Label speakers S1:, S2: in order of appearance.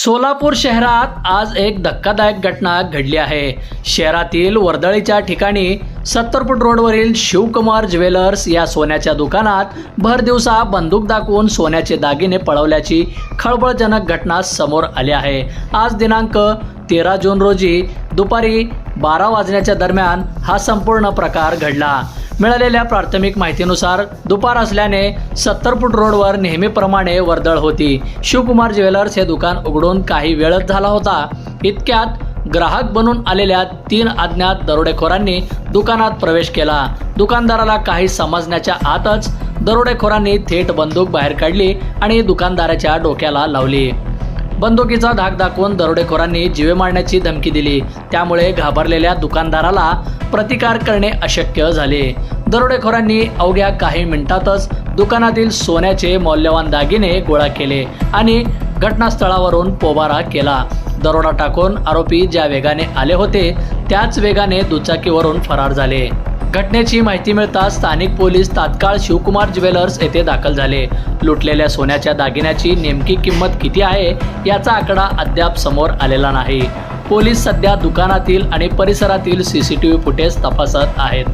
S1: सोलापूर शहरात आज एक धक्कादायक घटना घडली आहे। शहरातील वर्दळीच्या ठिकाणी 70 फूट रोडवरील शिवकुमार ज्वेलर्स या सोन्याच्या दुकानात भर दिवसा बंदूक दाखवून सोन्याचे दागिने पळवल्याची खळबळजनक घटना समोर आली आहे। आज दिनांक 13 जून रोजी दुपारी 12 वाजण्याच्या दरम्यान हा संपूर्ण प्रकार घडला। मिळालेल्या प्राथमिक माहितीनुसार दुपार असल्याने 70 फूट रोडवर नेहमीप्रमाणे वर्दळ होती। शिवकुमार ज्वेलर्स हे दुकान उघडून काही वेळच झाला होता। इतक्यात ग्राहक बनून आलेल्या 3 अज्ञात दरोडेखोरांनी दुकानात प्रवेश केला। दुकानदाराला काही समजण्याच्या आतच दरोडेखोरांनी थेट बंदूक बाहेर काढली आणि दुकानदाराच्या डोक्याला लावली। बंदुकीचा धाक दाखवून दरोडेखोरांनी जीवे मारण्याची धमकी दिली। त्यामुळे घाबरलेल्या दुकानदाराला प्रतिकार करणे अशक्य झाले। दरोडेखोरांनी अवघ्या काही मिनिटातच दुकानातील सोन्याचे मौल्यवान दागिने गोळा केले आणि घटनास्थळावरून पोबारा केला। दरोडा टाकून आरोपी ज्या वेगाने आले होते त्याच वेगाने दुचाकीवरून फरार झाले। घटनेची माहिती मिळताच स्थानिक पोलीस तात्काळ शिवकुमार ज्वेलर्स येथे दाखल झाले। लुटलेल्या सोन्याच्या दागिन्याची नेमकी किंमत किती आहे याचा आकडा अद्याप समोर आलेला नाही। पोलीस सध्या दुकानातील आणि परिसरातील CCTV फुटेज तपासत आहेत।